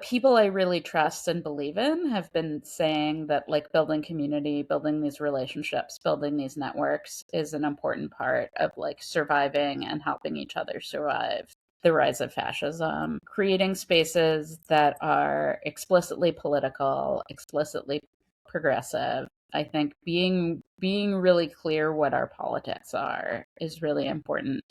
People I really trust and believe in have been saying that like building community, building these relationships, building these networks is an important part of like surviving and helping each other survive the rise of fascism. Creating spaces that are explicitly political, explicitly progressive. I think being really clear what our politics are is really important.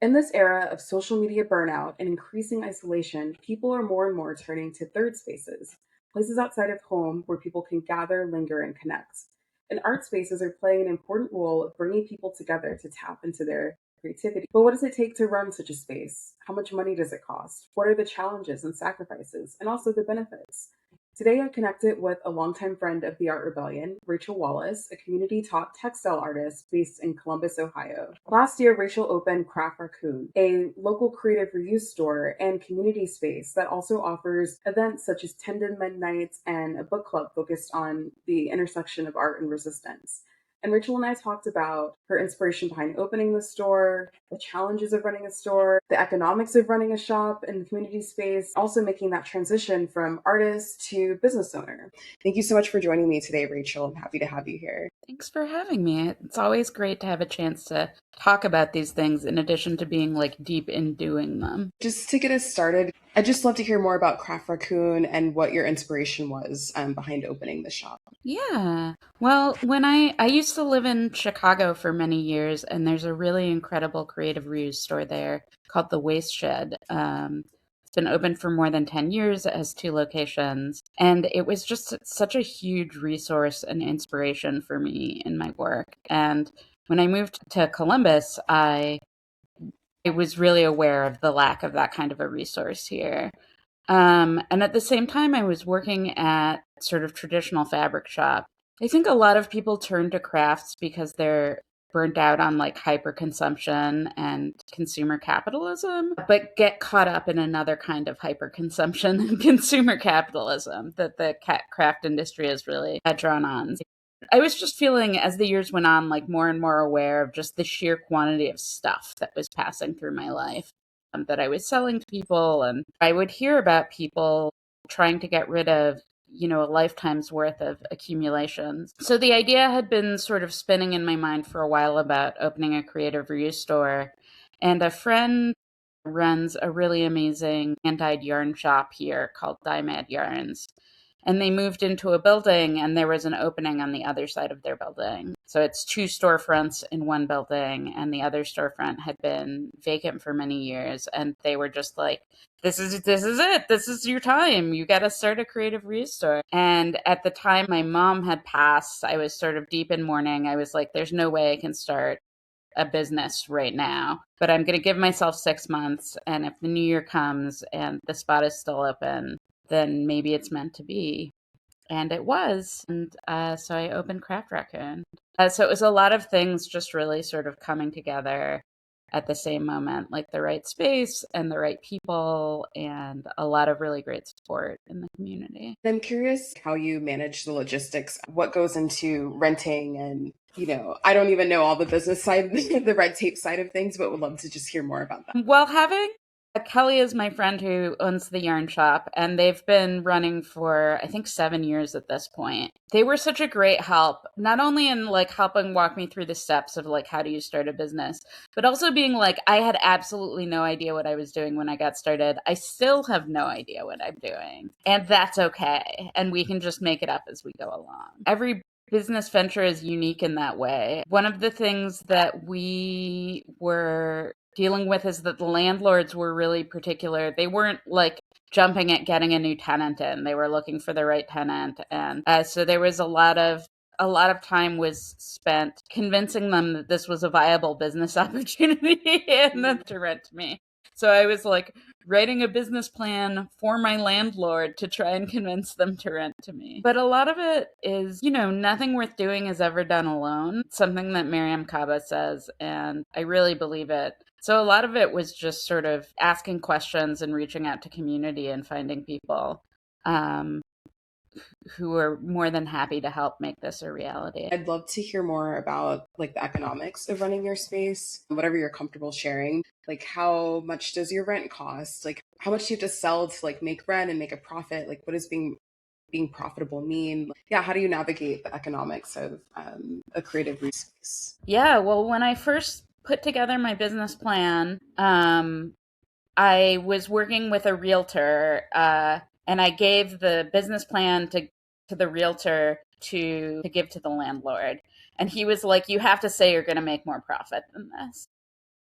In this era of social media burnout and increasing isolation, people are more and more turning to third spaces, places outside of home where people can gather, linger, and connect. And art spaces are playing an important role of bringing people together to tap into their creativity. But what does it take to run such a space? How much money does it cost? What are the challenges and sacrifices, and also the benefits? Today, I connected with a longtime friend of the Art Rebellion, Rachel Wallis, a community taught textile artist based in Columbus, Ohio. Last year, Rachel opened Craft Raccoon, a local creative reuse store and community space that also offers events such as Tendon Midnights and a book club focused on the intersection of art and resistance. And Rachel and I talked about her inspiration behind opening the store, the challenges of running a store, the economics of running a shop in the community space, also making that transition from artist to business owner. Thank you so much for joining me today, Rachel. I'm happy to have you here. Thanks for having me. It's always great to have a chance to talk about these things in addition to being like deep in doing them. Just to get us started, I'd just love to hear more about Craft Raccoon and what your inspiration was behind opening the shop. Yeah. Well, when I used to live in Chicago for many years, and there's a really incredible creative reuse store there called the Waste Shed. It's been open for more than 10 years. It has two locations, and it was just such a huge resource and inspiration for me in my work. And when I moved to Columbus, I was really aware of the lack of that kind of a resource here. And at the same time, I was working at sort of traditional fabric shop. I think a lot of people turn to crafts because they're burnt out on like hyperconsumption and consumer capitalism, but get caught up in another kind of hyperconsumption and consumer capitalism that the craft industry is really drawn on. I was just feeling as the years went on, like more and more aware of just the sheer quantity of stuff that was passing through my life that I was selling to people. And I would hear about people trying to get rid of, a lifetime's worth of accumulations. So the idea had been sort of spinning in my mind for a while about opening a creative reuse store. And a friend runs a really amazing hand-dyed yarn shop here called Dye Yarns. And they moved into a building and there was an opening on the other side of their building. So it's two storefronts in one building, and the other storefront had been vacant for many years. And they were just like, this is it. This is your time. You got to start a creative reuse store. And at the time my mom had passed, I was sort of deep in mourning. I was like, there's no way I can start a business right now, but I'm going to give myself 6 months. And if the new year comes and the spot is still open, then maybe it's meant to be. And it was. And so I opened Craft Raccoon. So it was a lot of things just really sort of coming together at the same moment, like the right space and the right people and a lot of really great support in the community. I'm curious how you manage the logistics, what goes into renting and I don't even know all the business side, the red tape side of things, but would love to just hear more about that. Well, having Kelly is my friend who owns the yarn shop, and they've been running for, I think, 7 years at this point. They were such a great help, not only in like helping walk me through the steps of like, how do you start a business, but also being like, I had absolutely no idea what I was doing when I got started. I still have no idea what I'm doing, and that's okay. And we can just make it up as we go along. Every business venture is unique in that way. One of the things that we were dealing with is that the landlords were really particular. They weren't like jumping at getting a new tenant in. They were looking for the right tenant, and so there was a lot of time was spent convincing them that this was a viable business opportunity and then to rent to me. So I was like writing a business plan for my landlord to try and convince them to rent to me. But a lot of it is, nothing worth doing is ever done alone. Something that Miriam Kaba says, and I really believe it. So a lot of it was just sort of asking questions and reaching out to community and finding people who are more than happy to help make this a reality. I'd love to hear more about like the economics of running your space, whatever you're comfortable sharing. Like how much does your rent cost? Like how much do you have to sell to like make rent and make a profit? Like what does being profitable mean? Yeah, how do you navigate the economics of a creative space? Yeah, well, when I first put together my business plan, I was working with a realtor, and I gave the business plan to the realtor to give to the landlord. And he was like, "You have to say you're going to make more profit than this."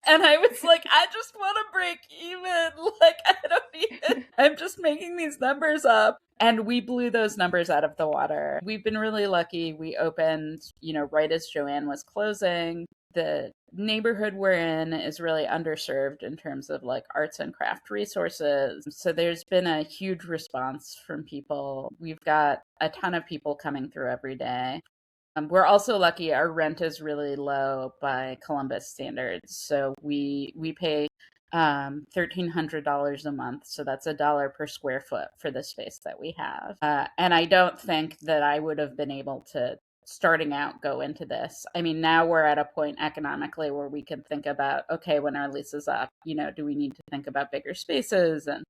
And I was like, I just want to break even. Like, I don't even, I'm just making these numbers up. And we blew those numbers out of the water. We've been really lucky. We opened, right as Joanne was closing. The neighborhood we're in is really underserved in terms of like arts and craft resources. So there's been a huge response from people. We've got a ton of people coming through every day. We're also lucky our rent is really low by Columbus standards. So we pay $1,300 a month. So that's $1 per square foot for the space that we have. And I don't think that I would have been able to, starting out, go into this. I mean, now we're at a point economically where we can think about, okay, when our lease is up, do we need to think about bigger spaces? And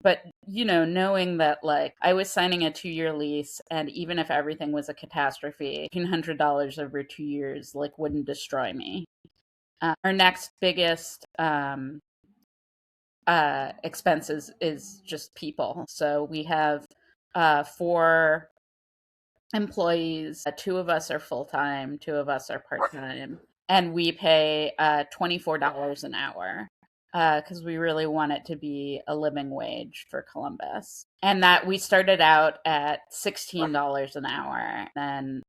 but knowing that like I was signing a 2-year lease, and even if everything was a catastrophe, $1,500 over 2 years like wouldn't destroy me. Our next biggest expenses is just people. So we have 4 employees. Two of us are full time, two of us are part time, and we pay $24 an hour because we really want it to be a living wage for Columbus. And that we started out at $16 an hour, and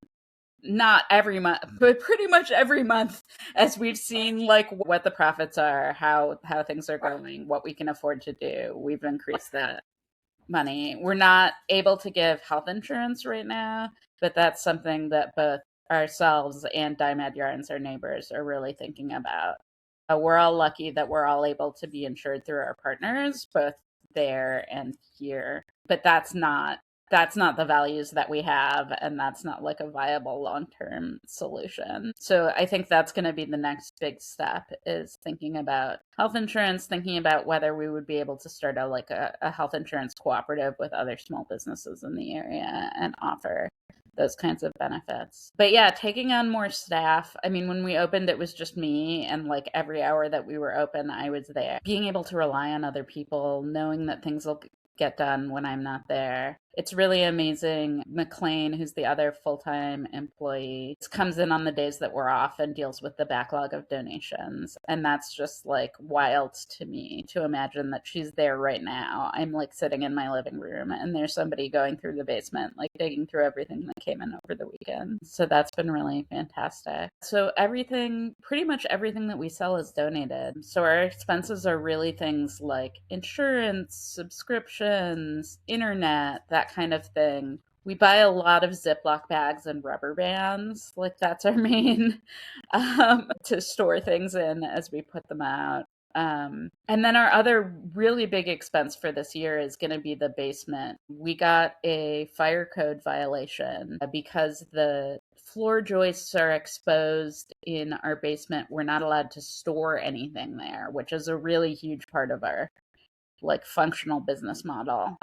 not every month, but pretty much every month, as we've seen like what the profits are, how things are going, what we can afford to do, we've increased that money. We're not able to give health insurance right now, but that's something that both ourselves and Dymad Yarns, our neighbors, are really thinking about. We're all lucky that we're all able to be insured through our partners, both there and here. But that's not the values that we have, and that's not like a viable long-term solution. So I think that's going to be the next big step, is thinking about health insurance, thinking about whether we would be able to start a health insurance cooperative with other small businesses in the area and offer those kinds of benefits. But yeah, taking on more staff. I mean, when we opened, it was just me, and like every hour that we were open, I was there. Being able to rely on other people, knowing that things will get done when I'm not there. It's really amazing. McLean, who's the other full-time employee, comes in on the days that we're off and deals with the backlog of donations. And that's just like wild to me to imagine that she's there right now. I'm like sitting in my living room and there's somebody going through the basement, like digging through everything that came in over the weekend. So that's been really fantastic. So pretty much everything that we sell is donated. So our expenses are really things like insurance, subscriptions, internet, that kind of thing. We buy a lot of Ziploc bags and rubber bands. Like that's our main to store things in as we put them out. And then our other really big expense for this year is going to be the basement. We got a fire code violation because the floor joists are exposed in our basement. We're not allowed to store anything there, which is a really huge part of our like functional business model.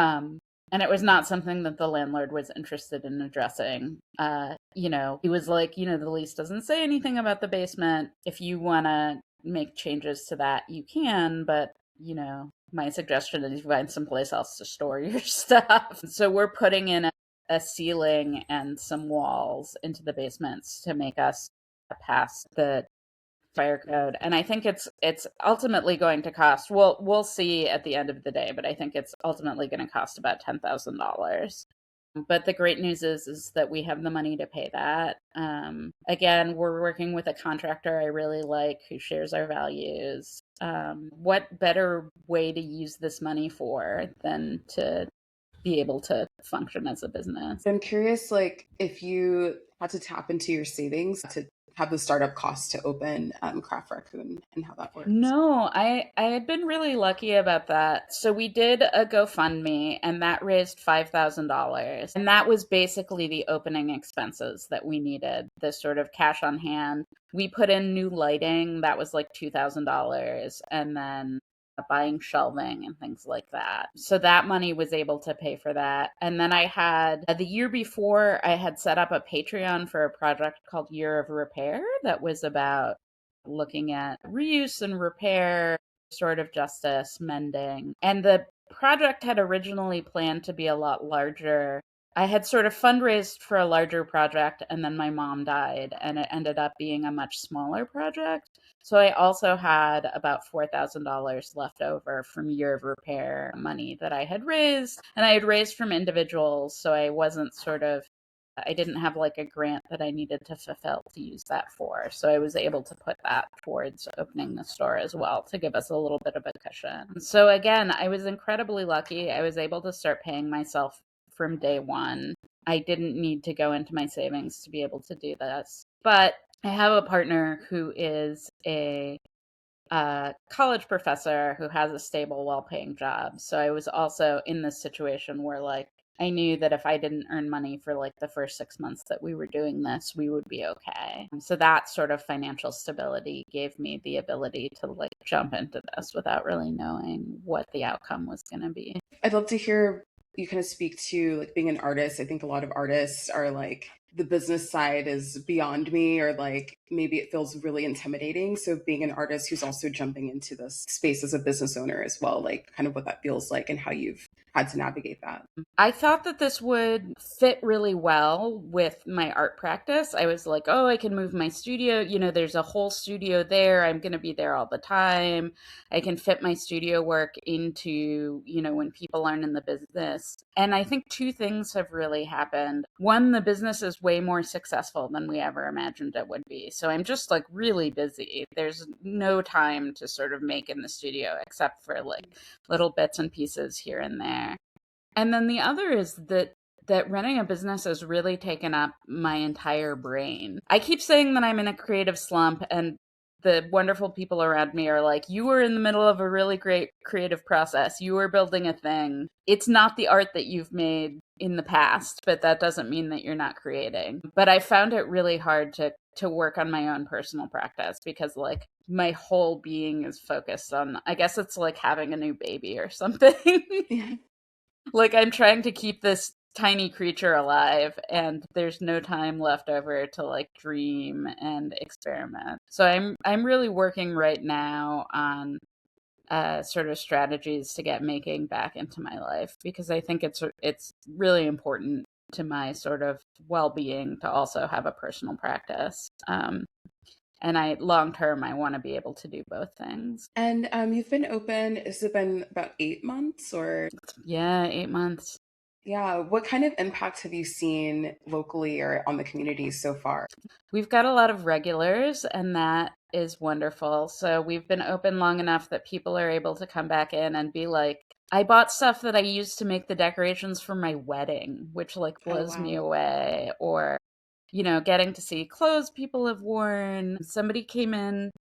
And it was not something that the landlord was interested in addressing. He was like, the lease doesn't say anything about the basement. If you want to make changes to that, you can, but my suggestion is you find someplace else to store your stuff. So we're putting in a ceiling and some walls into the basements to make us pass the fire code. And I think it's ultimately going to cost, we'll see at the end of the day, but I think it's ultimately going to cost about $10,000. But the great news is that we have the money to pay that. Again, we're working with a contractor I really like who shares our values. What better way to use this money for than to be able to function as a business? I'm curious, like, if you had to tap into your savings to have the startup costs to open Craft Raccoon and how that works? No, I had been really lucky about that. So we did a GoFundMe and that raised $5,000. And that was basically the opening expenses that we needed, this sort of cash on hand. We put in new lighting, that was like $2,000, and then buying shelving and things like that. So that money was able to pay for that. And then I had the year before I had set up a Patreon for a project called Year of Repair that was about looking at reuse and repair, restorative justice, mending. And the project had originally planned to be a lot larger. I had sort of fundraised for a larger project, and then my mom died, and it ended up being a much smaller project. So I also had about $4,000 left over from Year of Repair money that I had raised, and I had raised from individuals, so I didn't have like a grant that I needed to fulfill to use that for. So I was able to put that towards opening the store as well to give us a little bit of a cushion. So again, I was incredibly lucky. I was able to start paying myself from day one. I didn't need to go into my savings to be able to do this. But I have a partner who is a college professor who has a stable, well paying job. So I was also in this situation where, like, I knew that if I didn't earn money for like the first 6 months that we were doing this, we would be okay. So that sort of financial stability gave me the ability to like jump into this without really knowing what the outcome was going to be. I'd love to hear you kind of speak to like being an artist. I think a lot of artists are like, the business side is beyond me, or like maybe it feels really intimidating. So being an artist who's also jumping into this space as a business owner as well, like kind of what that feels like and how you've had to navigate that. I thought that this would fit really well with my art practice. I was like, oh, I can move my studio. You know, there's a whole studio there. I'm going to be there all the time. I can fit my studio work into, when people aren't in the business. And I think two things have really happened. One, the business is way more successful than we ever imagined it would be. So I'm just like really busy. There's no time to sort of make in the studio except for like little bits and pieces here and there. And then the other is that running a business has really taken up my entire brain. I keep saying that I'm in a creative slump, and the wonderful people around me are like, you were in the middle of a really great creative process. You were building a thing. It's not the art that you've made in the past, but that doesn't mean that you're not creating. But I found it really hard to work on my own personal practice because like my whole being is focused on, I guess it's like having a new baby or something. Yeah. Like I'm trying to keep this tiny creature alive and there's no time left over to like dream and experiment. So I'm really working right now on sort of strategies to get making back into my life because I think it's really important to my sort of well-being to also have a personal practice. And I long term I want to be able to do both things. And you've been open, has it been about 8 months or? Yeah, 8 months. Yeah, what kind of impact have you seen locally or on the community so far? We've got a lot of regulars, and that is wonderful. So we've been open long enough that people are able to come back in and be like, I bought stuff that I used to make the decorations for my wedding, which like Oh, blows me wow. away. Or, getting to see clothes people have worn. Somebody came in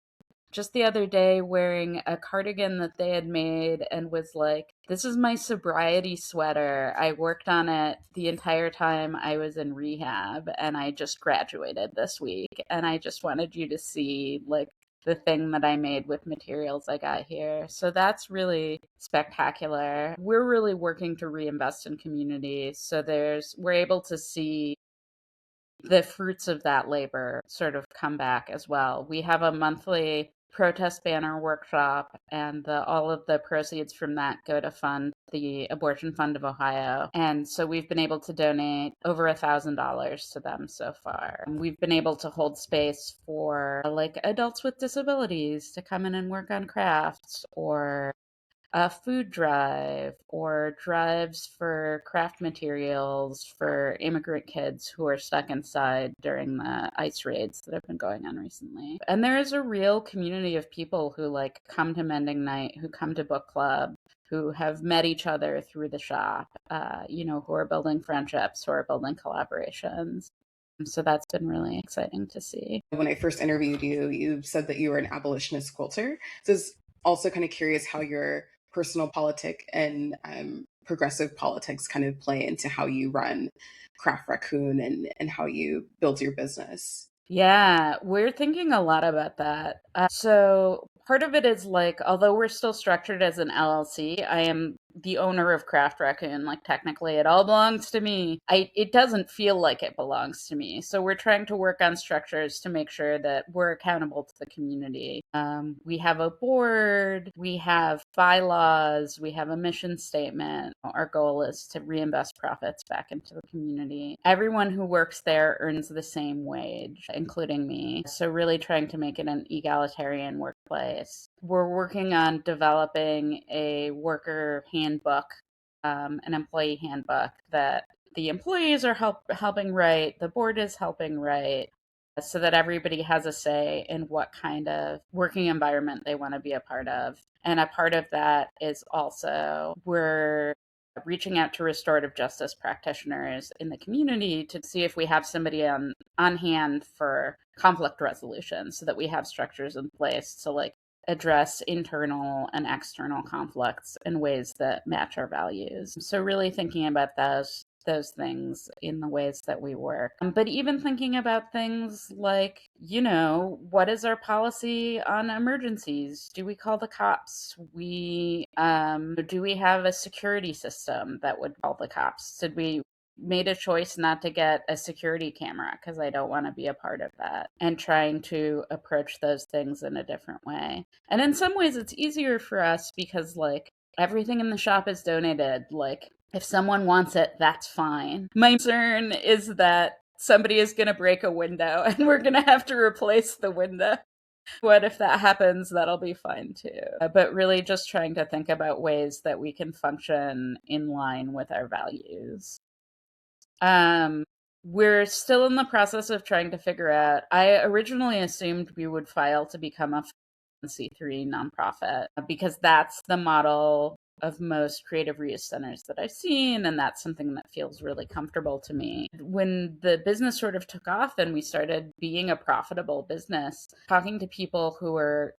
just the other day wearing a cardigan that they had made and was like, this is my sobriety sweater. I worked on it the entire time I was in rehab and I just graduated this week. And I just wanted you to see like the thing that I made with materials I got here. So that's really spectacular. We're really working to reinvest in communities. So we're able to see the fruits of that labor sort of come back as well. We have a monthly protest banner workshop, and all of the proceeds from that go to fund the Abortion Fund of Ohio. And so we've been able to donate over $1,000 to them so far. And we've been able to hold space for like adults with disabilities to come in and work on crafts, or a food drive or drives for craft materials for immigrant kids who are stuck inside during the ice raids that have been going on recently. And there is a real community of people who like come to Mending Night, who come to book club, who have met each other through the shop, who are building friendships, who are building collaborations. So that's been really exciting to see. When I first interviewed you, you said that you were an abolitionist quilter. So I was also kind of curious how your personal politic and progressive politics kind of play into how you run Craft Raccoon and how you build your business. Yeah, we're thinking a lot about that. So part of it is like, although we're still structured as an LLC, I am the owner of Craft Raccoon. Like technically, it all belongs to me. It doesn't feel like it belongs to me. So we're trying to work on structures to make sure that we're accountable to the community. We have a board, we have bylaws, we have a mission statement. Our goal is to reinvest profits back into the community. Everyone who works there earns the same wage, including me. So really trying to make it an egalitarian workplace. We're working on developing a worker handbook, an employee handbook that the employees are helping write, the board is helping write, so that everybody has a say in what kind of working environment they want to be a part of. And a part of that is also we're reaching out to restorative justice practitioners in the community to see if we have somebody on hand for conflict resolution so that we have structures in place to like address internal and external conflicts in ways that match our values. So really thinking about those things in the ways that we work. But even thinking about things like, what is our policy on emergencies? Do we call the cops? We do we have a security system that would call the cops? Did we made a choice not to get a security camera because I don't want to be a part of that, and trying to approach those things in a different way. And in some ways it's easier for us because like everything in the shop is donated. Like if someone wants it, that's fine. My concern is that somebody is going to break a window and we're going to have to replace the window. What if that happens? That'll be fine too. But really just trying to think about ways that we can function in line with our values. Um, we're still in the process of trying to figure out. I originally assumed we would file to become a 501(c)(3) nonprofit because that's the model of most creative reuse centers that I've seen, and that's something that feels really comfortable to me. When the business sort of took off and we started being a profitable business, talking to people who were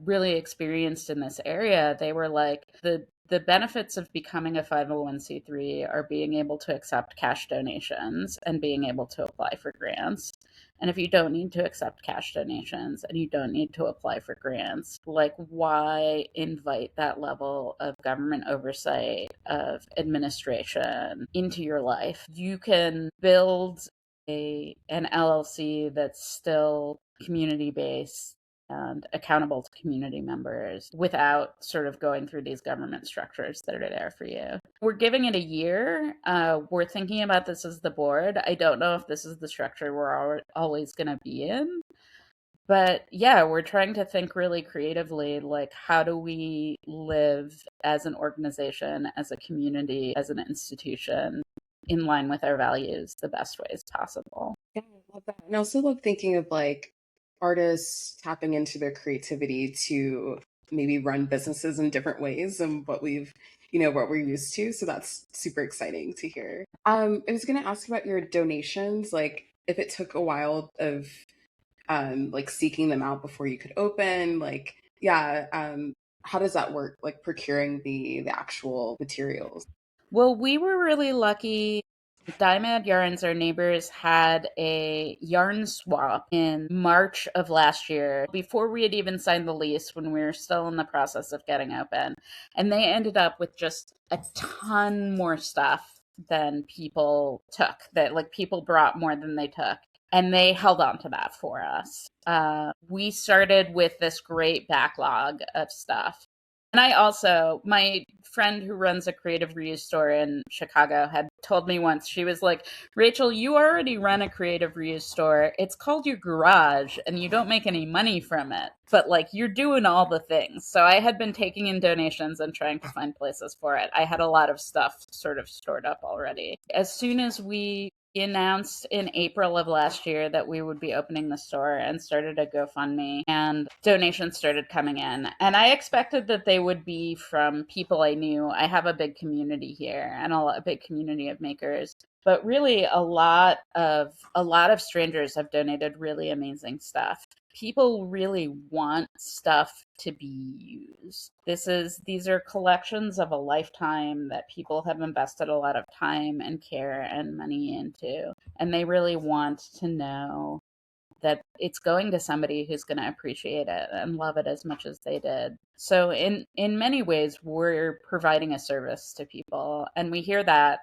really experienced in this area, they were like, the benefits of becoming a 501(c)(3) are being able to accept cash donations and being able to apply for grants. And if you don't need to accept cash donations and you don't need to apply for grants, like why invite that level of government oversight, of administration into your life? You can build an LLC that's still community based and accountable to community members without sort of going through these government structures that are there for you. We're giving it a year. We're thinking about this as the board. I don't know if this is the structure we're always going to be in. But yeah, we're trying to think really creatively like, how do we live as an organization, as a community, as an institution in line with our values the best ways possible? Yeah, I love that. And I also love thinking of like artists tapping into their creativity to maybe run businesses in different ways than what what we're used to. So that's super exciting to hear. I was going to ask about your donations, like if it took a while of like seeking them out before you could open, like yeah, how does that work? Like procuring the actual materials. Well, we were really lucky. Diamond Yarns, our neighbors, had a yarn swap in March of last year, before we had even signed the lease, when we were still in the process of getting open. And they ended up with just a ton more stuff than people took, that like people brought more than they took. And they held on to that for us. We started with this great backlog of stuff. And I also, my friend who runs a creative reuse store in Chicago had told me once, she was like, Rachel, you already run a creative reuse store. It's called your garage and you don't make any money from it. But like, you're doing all the things. So I had been taking in donations and trying to find places for it. I had a lot of stuff sort of stored up already. As soon as we announced in April of last year that we would be opening the store and started a GoFundMe, and donations started coming in. And I expected that they would be from people I knew. I have a big community here and a big community of makers. but really a lot of strangers have donated really amazing stuff. People really want stuff to be used. These are collections of a lifetime that people have invested a lot of time and care and money into, and they really want to know that it's going to somebody who's going to appreciate it and love it as much as they did. So in many ways we're providing a service to people, and we hear that,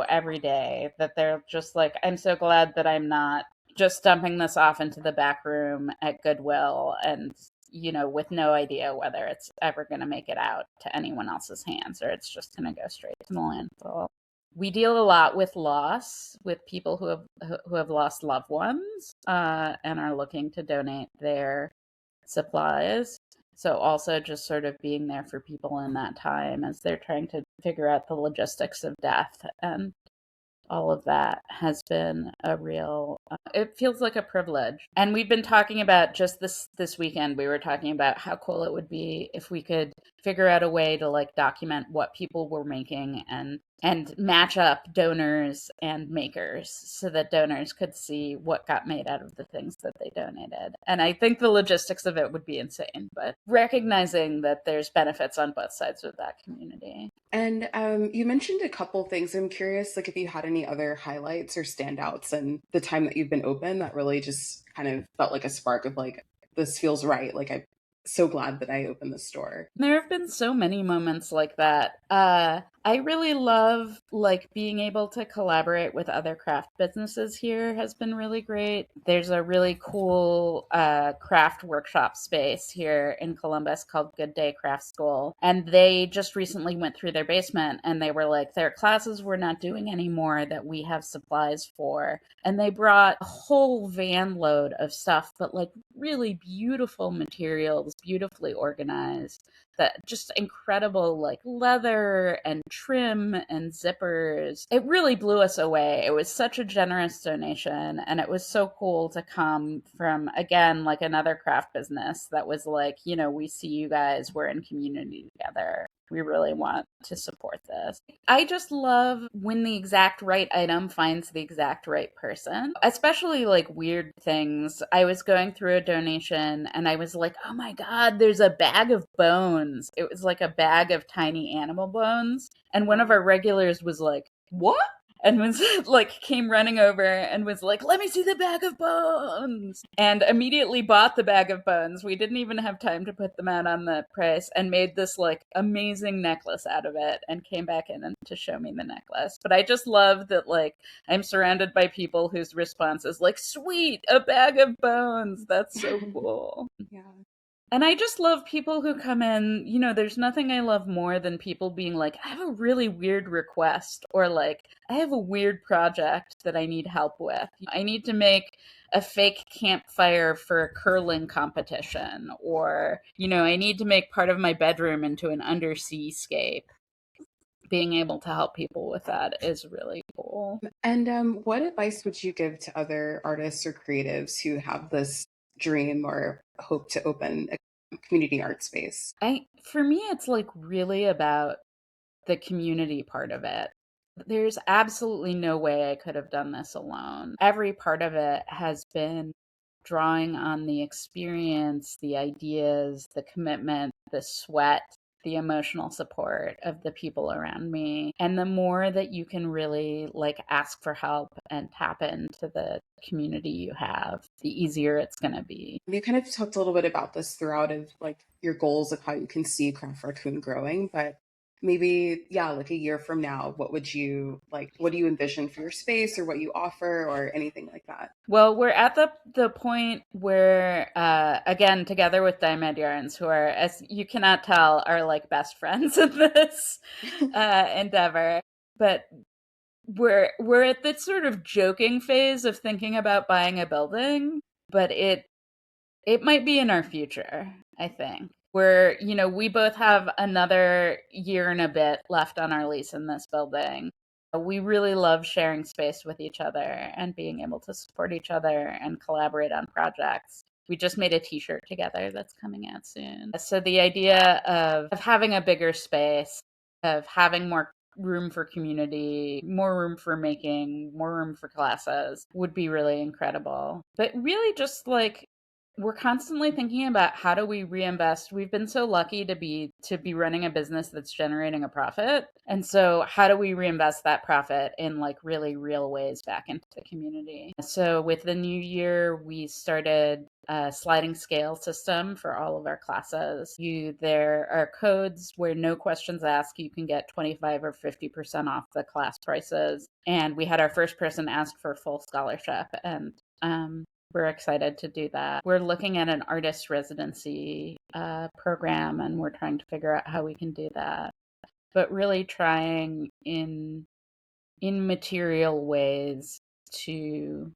every day, that they're just like, I'm so glad that I'm not just dumping this off into the back room at Goodwill and with no idea whether it's ever going to make it out to anyone else's hands, or it's just going to go straight to the landfill. We deal a lot with loss, with people who have lost loved ones, and are looking to donate their supplies. So also just sort of being there for people in that time as they're trying to figure out the logistics of death, and all of that has been a real it feels like a privilege. And we've been talking about, just this weekend, we were talking about how cool it would be if we could figure out a way to like document what people were making, and match up donors and makers so that donors could see what got made out of the things that they donated. And I think the logistics of it would be insane, but recognizing that there's benefits on both sides of that community. And you mentioned a couple things. I'm curious, like if you had any other highlights or standouts in the time that you've been open that really just kind of felt like a spark of like, this feels right. Like I'm so glad that I opened the store. There have been so many moments like that. I really love like being able to collaborate with other craft businesses here has been really great. There's a really cool craft workshop space here in Columbus called Good Day Craft School. And they just recently went through their basement and they were like, their classes were not doing anymore that we have supplies for. And they brought a whole van load of stuff, but like really beautiful materials, beautifully organized, that just incredible like leather and trim and zippers. It really blew us away. It was such a generous donation, and it was so cool to come from, again, like another craft business that was like, we see you guys, we're in community together, we really want to support this. I just love when the exact right item finds the exact right person, especially like weird things. I was going through a donation and I was like, oh my God, there's a bag of bones. It was like a bag of tiny animal bones. And one of our regulars was like, what? And was like, came running over and was like, let me see the bag of bones, and immediately bought the bag of bones. We didn't even have time to put them out on the price, and made this like amazing necklace out of it, and came back in to show me the necklace. But I just love that like I'm surrounded by people whose response is like, sweet, a bag of bones, that's so cool. Yeah. And I just love people who come in. There's nothing I love more than people being like, I have a really weird request, or like, I have a weird project that I need help with. I need to make a fake campfire for a curling competition, or, I need to make part of my bedroom into an undersea scape. Being able to help people with that is really cool. And what advice would you give to other artists or creatives who have this dream or hope to open a community art space? For me, it's like really about the community part of it. There's absolutely no way I could have done this alone. Every part of it has been drawing on the experience, the ideas, the commitment, the sweat, the emotional support of the people around me. And the more that you can really like ask for help and tap into the community you have, the easier it's going to be. You kind of talked a little bit about this throughout of like your goals of how you can see Craft Raccoon growing, but maybe, yeah, like a year from now, what would you like, what do you envision for your space or what you offer or anything like that? Well, we're at the point where, again, together with Diamond Yarns, who are, as you cannot tell, are like best friends in this endeavor. But we're at this sort of joking phase of thinking about buying a building, but it might be in our future, I think. We both have another year and a bit left on our lease in this building. We really love sharing space with each other and being able to support each other and collaborate on projects. We just made a t-shirt together that's coming out soon. So the idea of having a bigger space, of having more room for community, more room for making, more room for classes would be really incredible. But really just like we're constantly thinking about how do we reinvest. We've been so lucky to be running a business that's generating a profit. And so how do we reinvest that profit in like really real ways back into the community? So with the new year, we started a sliding scale system for all of our classes. There are codes where no questions asked. You can get 25 or 50% off the class prices. And we had our first person ask for full scholarship. And we're excited to do that. We're looking at an artist residency program, and we're trying to figure out how we can do that. But really trying in material ways to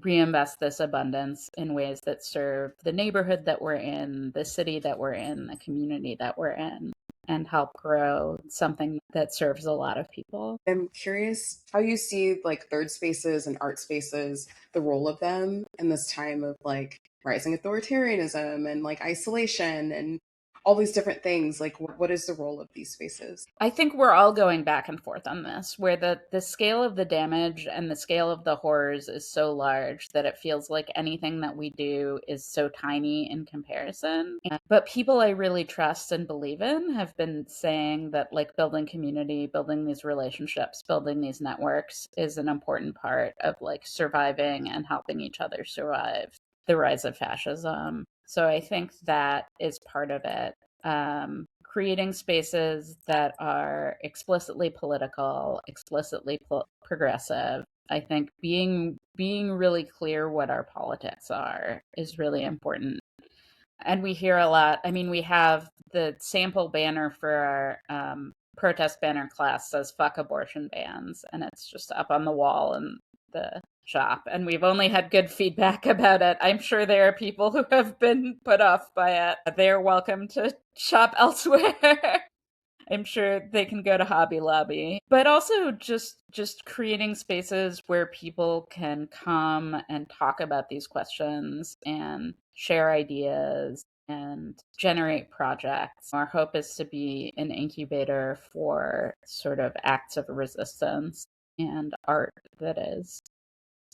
reinvest this abundance in ways that serve the neighborhood that we're in, the city that we're in, the community that we're in, and help grow something that serves a lot of people. I'm curious how you see like third spaces and art spaces, the role of them in this time of like rising authoritarianism and like isolation and all these different things. Like, what is the role of these spaces? I think we're all going back and forth on this, where the scale of the damage and the scale of the horrors is so large that it feels like anything that we do is so tiny in comparison. But people I really trust and believe in have been saying that like building community, building these relationships, building these networks is an important part of like surviving and helping each other survive the rise of fascism. So I think that is part of it. Creating spaces that are explicitly political, explicitly progressive. I think being really clear what our politics are is really important. And we hear a lot. I mean, we have the sample banner for our protest banner class says "fuck abortion bans," and it's just up on the wall in the shop. And we've only had good feedback about it. I'm sure there are people who have been put off by it. They're welcome to shop elsewhere. I'm sure they can go to Hobby Lobby. But also just creating spaces where people can come and talk about these questions and share ideas and generate projects. Our hope is to be an incubator for sort of acts of resistance and art that is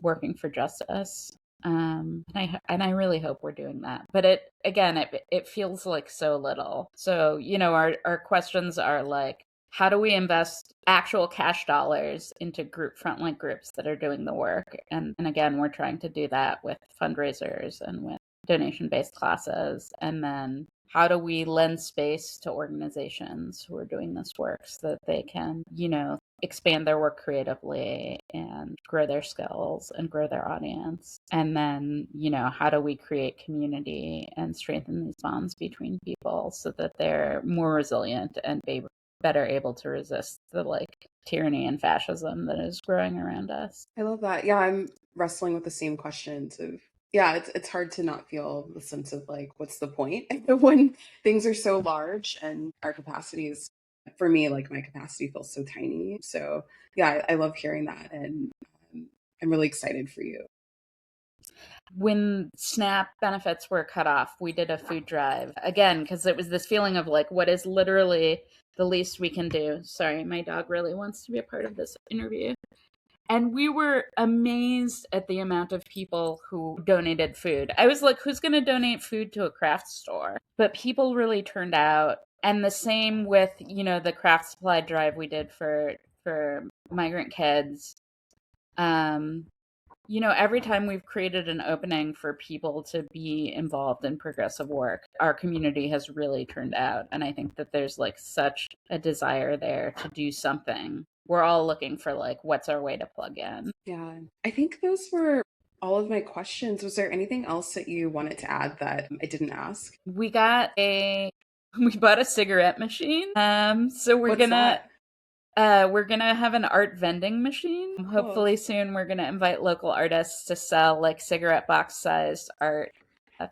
working for justice. And I really hope we're doing that. But it feels like so little. So, our questions are like, how do we invest actual cash dollars into frontline groups that are doing the work? And again, we're trying to do that with fundraisers and with donation-based classes. And then how do we lend space to organizations who are doing this work so that they can, expand their work creatively and grow their skills and grow their audience? And then, how do we create community and strengthen these bonds between people so that they're more resilient and better able to resist the like tyranny and fascism that is growing around us? I love that. Yeah, I'm wrestling with the same questions of yeah, it's hard to not feel the sense of like what's the point when things are so large and our capacities for me like my capacity feels so tiny. So yeah, I love hearing that and I'm really excited for you. When SNAP benefits were cut off, we did a food drive again because it was this feeling of like, what is literally the least we can do? Sorry, my dog really wants to be a part of this interview. And we were amazed at the amount of people who donated food. I was like, who's going to donate food to a craft store? But people really turned out. And the same with, the craft supply drive we did for migrant kids. Every time we've created an opening for people to be involved in progressive work, our community has really turned out. And I think that there's like such a desire there to do something. We're all looking for like, what's our way to plug in? Yeah, I think those were all of my questions. Was there anything else that you wanted to add that I didn't ask? We bought a cigarette machine. So What's that? we're gonna have an art vending machine. Cool. Hopefully soon we're gonna invite local artists to sell like cigarette box sized art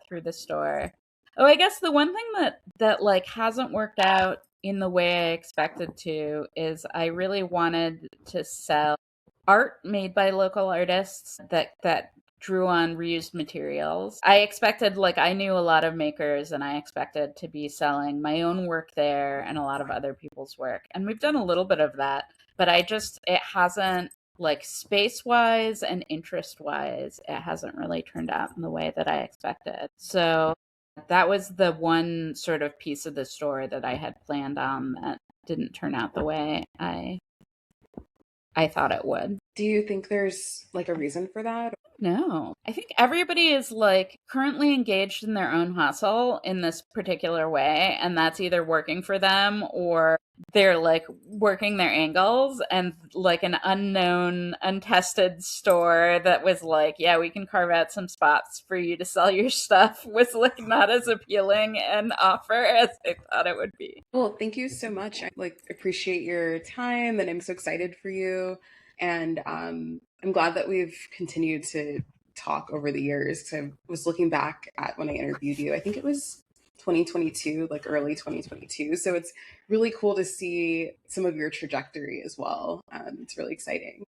through the store. Oh, I guess the one thing that like hasn't worked out in the way I expected to is I really wanted to sell art made by local artists that drew on reused materials. I expected, like, I knew a lot of makers and I expected to be selling my own work there and a lot of other people's work. And we've done a little bit of that, but it hasn't, like, space wise and interest wise, it hasn't really turned out in the way that I expected. So that was the one sort of piece of the store that I had planned on that didn't turn out the way I thought it would. Do you think there's like a reason for that? No. I think everybody is like currently engaged in their own hustle in this particular way, and that's either working for them or they're like working their angles, and like an unknown, untested store that was like, yeah, we can carve out some spots for you to sell your stuff was like not as appealing an offer as I thought it would be. Well, thank you so much. I like appreciate your time and I'm so excited for you. And I'm glad that we've continued to talk over the years. 'Cause I was looking back at when I interviewed you. I think it was 2022, like early 2022. So it's really cool to see some of your trajectory as well. It's really exciting.